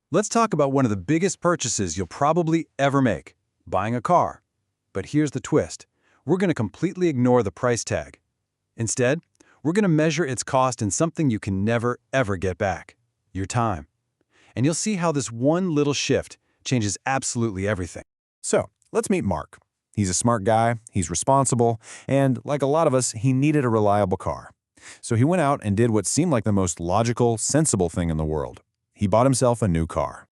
Let's talk about one of the biggest purchases you'll probably ever make, buying a car. But here's the twist. We're going to completely ignore the price tag. Instead, we're going to measure its cost in something you can never, ever get back, your time. And you'll see how this one little shift changes absolutely everything. So, let's meet Mark. He's a smart guy, he's responsible, and like a lot of us, he needed a reliable car. So he went out and did what seemed like the most logical, sensible thing in the world. He bought himself a new car.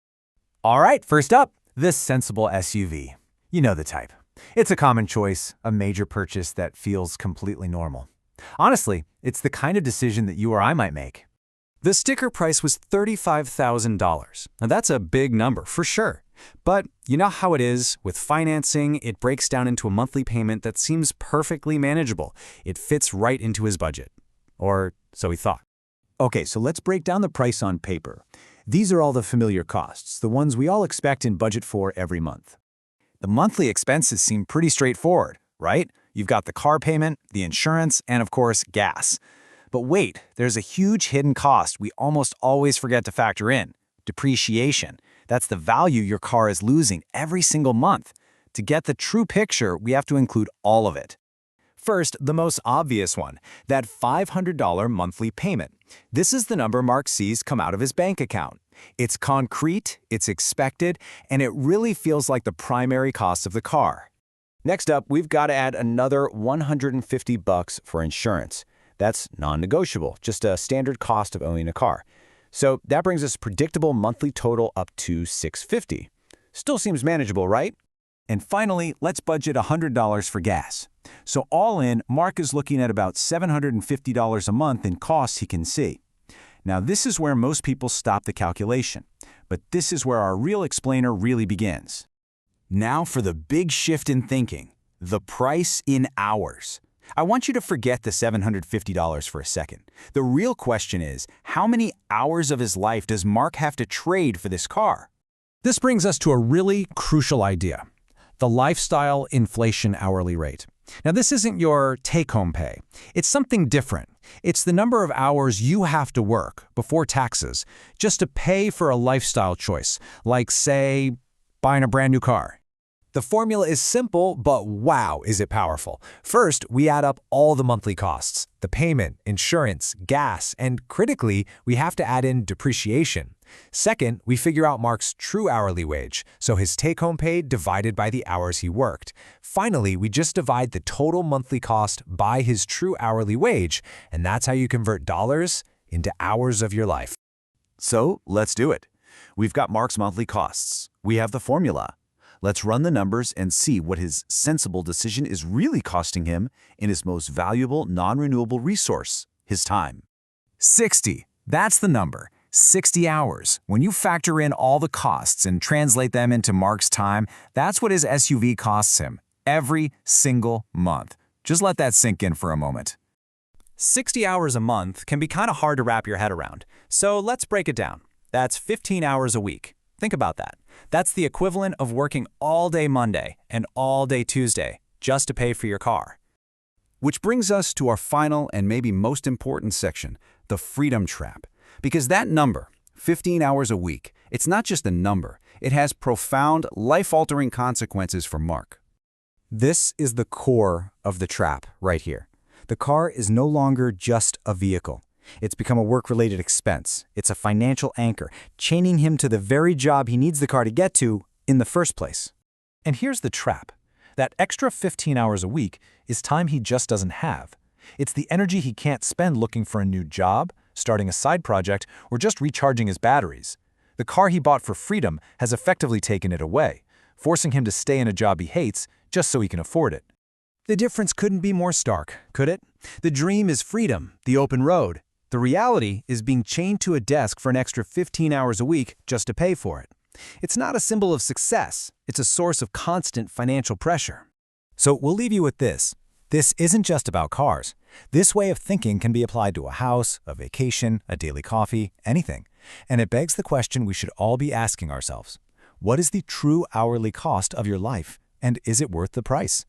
All right, first up, this sensible SUV. You know the type. It's a common choice, a major purchase that feels completely normal. Honestly, it's the kind of decision that you or I might make. The sticker price was $35,000. Now that's a big number, for sure. But you know how it is, with financing, it breaks down into a monthly payment that seems perfectly manageable. It fits right into his budget. Or so he thought. Okay, so let's break down the price on paper. These are all the familiar costs, the ones we all expect and budget for every month. The monthly expenses seem pretty straightforward, right? You've got the car payment, the insurance, and of course, gas. But wait, there's a huge hidden cost we almost always forget to factor in: depreciation. That's the value your car is losing every single month. To get the true picture, we have to include all of it. First, the most obvious one, that $500 monthly payment. This is the number Mark sees come out of his bank account. It's concrete, it's expected, and it really feels like the primary cost of the car. Next up, we've got to add another $150 for insurance. That's non-negotiable, just a standard cost of owning a car. So that brings us predictable monthly total up to $650. Still seems manageable, right? And finally, let's budget $100 for gas. So all in, Mark is looking at about $750 a month in costs he can see. Now this is where most people stop the calculation, but this is where our real explainer really begins. Now for the big shift in thinking, the price in hours. I want you to forget the $750 for a second. The real question is, how many hours of his life does Mark have to trade for this car? This brings us to a really crucial idea: the lifestyle inflation hourly rate. Now, this isn't your take-home pay. It's something different. It's the number of hours you have to work, before taxes, just to pay for a lifestyle choice, like, say, buying a brand new car. The formula is simple, but wow, is it powerful. First, we add up all the monthly costs: the payment, insurance, gas, and critically, we have to add in depreciation. Second, we figure out Mark's true hourly wage, so his take-home pay divided by the hours he worked. Finally, we just divide the total monthly cost by his true hourly wage, and that's how you convert dollars into hours of your life. So, let's do it. We've got Mark's monthly costs. We have the formula. Let's run the numbers and see what his sensible decision is really costing him in his most valuable non-renewable resource, his time. 60. That's the number. 60 hours. When you factor in all the costs and translate them into Mark's time, that's what his SUV costs him every single month. Just let that sink in for a moment. 60 hours a month can be kind of hard to wrap your head around. So let's break it down. That's 15 hours a week. Think about that. That's the equivalent of working all day Monday and all day Tuesday just to pay for your car. Which brings us to our final and maybe most important section, the freedom trap. Because that number, 15 hours a week, it's not just a number. It has profound, life-altering consequences for Mark. This is the core of the trap right here. The car is no longer just a vehicle. It's become a work-related expense. It's a financial anchor, chaining him to the very job he needs the car to get to in the first place. And here's the trap. That extra 15 hours a week is time he just doesn't have. It's the energy he can't spend looking for a new job, starting a side project, or just recharging his batteries. The car he bought for freedom has effectively taken it away, forcing him to stay in a job he hates just so he can afford it. The difference couldn't be more stark, could it? The dream is freedom, the open road. The reality is being chained to a desk for an extra 15 hours a week just to pay for it. It's not a symbol of success. It's a source of constant financial pressure. So we'll leave you with this. This isn't just about cars. This way of thinking can be applied to a house, a vacation, a daily coffee, anything. And it begs the question we should all be asking ourselves. What is the true hourly cost of your life, and is it worth the price?